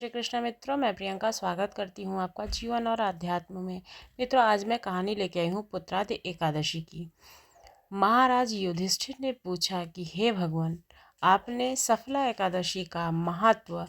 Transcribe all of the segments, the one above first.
श्री कृष्ण मित्रों, मैं प्रियंका स्वागत करती हूँ आपका जीवन और आध्यात्म में। मित्रों, आज मैं कहानी लेके आई हूँ पुत्रादि एकादशी की। महाराज युधिष्ठिर ने पूछा कि हे भगवान, आपने सफला एकादशी का महत्व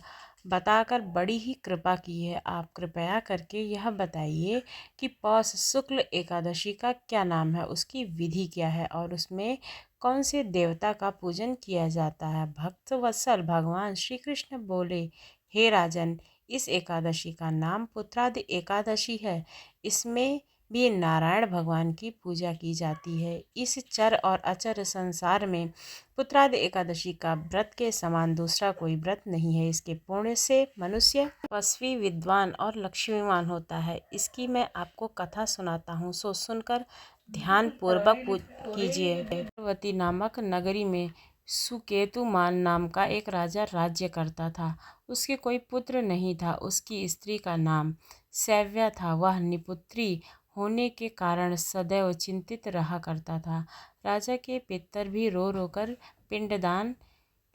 बताकर बड़ी ही कृपा की है। आप कृपया करके यह बताइए कि पौष शुक्ल एकादशी का क्या नाम है, उसकी विधि क्या है और उसमें कौन से देवता का पूजन किया जाता है। भक्त वत्सल भगवान श्री कृष्ण बोले, हे राजन, इस एकादशी का नाम पुत्रादि एकादशी है। इसमें भी नारायण भगवान की पूजा की जाती है। इस चर और अचर संसार में पुत्रादि एकादशी का व्रत के समान दूसरा कोई व्रत नहीं है। इसके पुण्य से मनुष्य तपस्वी, विद्वान और लक्ष्मीवान होता है। इसकी मैं आपको कथा सुनाता हूँ, सो सुनकर ध्यान पूर्वक कीजिए। पार्वती नामक नगरी में सुकेतुमान नाम का एक राजा राज्य करता था। उसके कोई पुत्र नहीं था। उसकी स्त्री का नाम सैव्या था। वह निपुत्री होने के कारण सदैव चिंतित रहा करता था। राजा के पितर भी रो रो कर पिंडदान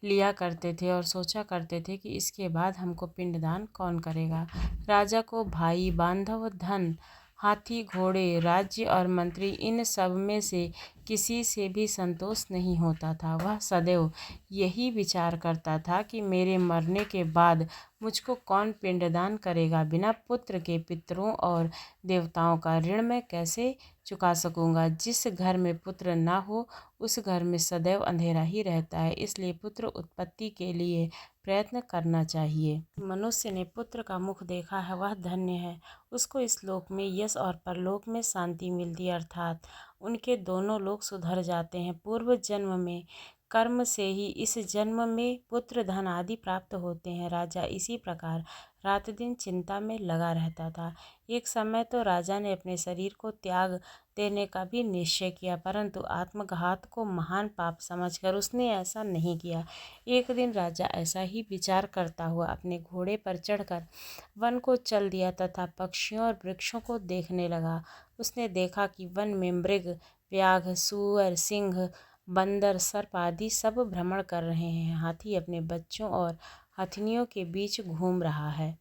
लिया करते थे और सोचा करते थे कि इसके बाद हमको पिंडदान कौन करेगा। राजा को भाई, बांधव, धन, हाथी, घोड़े, राज्य और मंत्री, इन सब में से किसी से भी संतोष नहीं होता था। वह सदैव यही विचार करता था कि मेरे मरने के बाद मुझको कौन पिंडदान करेगा। बिना पुत्र के पितरों और देवताओं का ऋण मैं कैसे चुका सकूंगा। जिस घर में पुत्र ना हो उस घर में सदैव अंधेरा ही रहता है। इसलिए पुत्र उत्पत्ति के लिए प्रयत्न करना चाहिए। मनुष्य ने पुत्र का मुख देखा है, वह धन्य है। उसको इस लोक में यश और परलोक में शांति मिलती है, अर्थात उनके दोनों लोग सुधर जाते हैं। पूर्व जन्म में कर्म से ही इस जन्म में पुत्र, धन आदि प्राप्त होते हैं। राजा इसी प्रकार रात दिन चिंता में लगा रहता था। एक समय तो राजा ने अपने शरीर को त्याग देने का भी निश्चय किया, परंतु आत्मघात को महान पाप समझकर उसने ऐसा नहीं किया। एक दिन राजा ऐसा ही विचार करता हुआ अपने घोड़े पर चढ़कर वन को चल दिया तथा पक्षियों और वृक्षों को देखने लगा। उसने देखा कि वन में मृग, व्याघ्र, सूअर, सिंह, बंदर, सर्प आदि सब भ्रमण कर रहे हैं। हाथी अपने बच्चों और हथनियों के बीच घूम रहा है।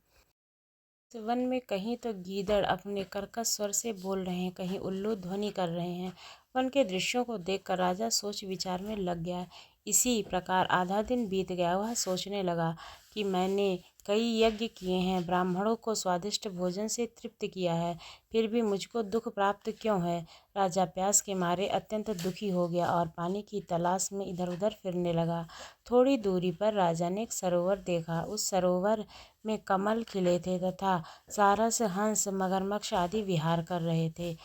वन में कहीं तो गीदड़ अपने कर्कश स्वर से बोल रहे हैं, कहीं उल्लू ध्वनि कर रहे हैं। वन के दृश्यों को देखकर राजा सोच विचार में लग गया। इसी प्रकार आधा दिन बीत गया। वह सोचने लगा कि मैंने कई यज्ञ किए हैं, ब्राह्मणों को स्वादिष्ट भोजन से तृप्त किया है, फिर भी मुझको दुख प्राप्त क्यों है। राजा प्यास के मारे अत्यंत दुखी हो गया और पानी की तलाश में इधर उधर फिरने लगा। थोड़ी दूरी पर राजा ने एक सरोवर देखा। उस सरोवर में कमल खिले थे तथा सारस, हंस, मगरमच्छ आदि विहार कर रहे थे।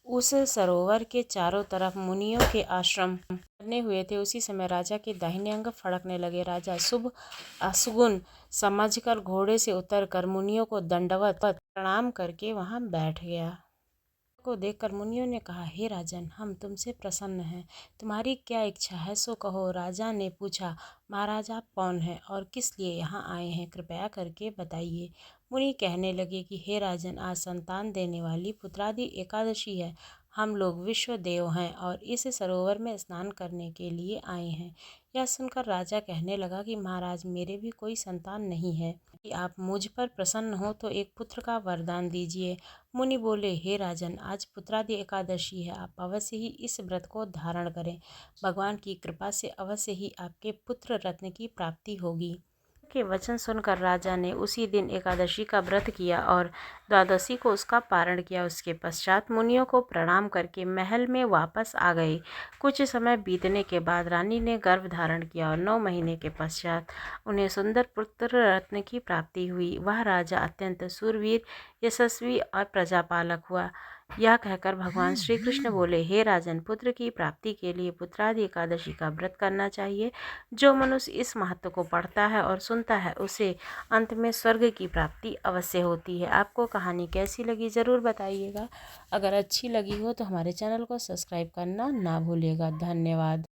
उस सरोवर के चारों तरफ मुनियों के आश्रम बने हुए थे। उसी समय राजा के दाहिने अंग फड़कने लगे। राजा शुभ अशुगुन समझकर घोड़े से उतरकर मुनियों को दंडवत प्रणाम करके वहां बैठ गया। को देखकर मुनियों ने कहा, हे राजन, हम तुमसे प्रसन्न हैं। तुम्हारी क्या इच्छा है सो कहो। राजा ने पूछा, महाराज, आप कौन हैं और किस लिए यहाँ आए हैं, कृपया करके बताइए। मुनि कहने लगे कि हे राजन, आज संतान देने वाली पुत्रादि एकादशी है। हम लोग विश्व देव हैं और इस सरोवर में स्नान करने के लिए आए हैं। यह सुनकर राजा कहने लगा कि महाराज, मेरे भी कोई संतान नहीं है। कि आप मुझ पर प्रसन्न हो तो एक पुत्र का वरदान दीजिए। मुनि बोले, हे राजन, आज पुत्रादि एकादशी है। आप अवश्य ही इस व्रत को धारण करें। भगवान की कृपा से अवश्य ही आपके पुत्र रत्न की प्राप्ति होगी। के वचन सुनकर राजा ने उसी दिन एकादशी का व्रत किया और द्वादशी को उसका पारण किया। उसके पश्चात मुनियों को प्रणाम करके महल में वापस आ गए। कुछ समय बीतने के बाद रानी ने गर्भ धारण किया और 9 महीने के पश्चात उन्हें सुंदर पुत्र रत्न की प्राप्ति हुई। वह राजा अत्यंत शूरवीर, यशस्वी और प्रजापालक हुआ। यह कहकर भगवान श्री कृष्ण बोले, हे राजन, पुत्र की प्राप्ति के लिए पुत्रादि एकादशी का व्रत करना चाहिए। जो मनुष्य इस महत्व को पढ़ता है और सुनता है उसे अंत में स्वर्ग की प्राप्ति अवश्य होती है। आपको कहानी कैसी लगी ज़रूर बताइएगा। अगर अच्छी लगी हो तो हमारे चैनल को सब्सक्राइब करना ना भूलिएगा। धन्यवाद।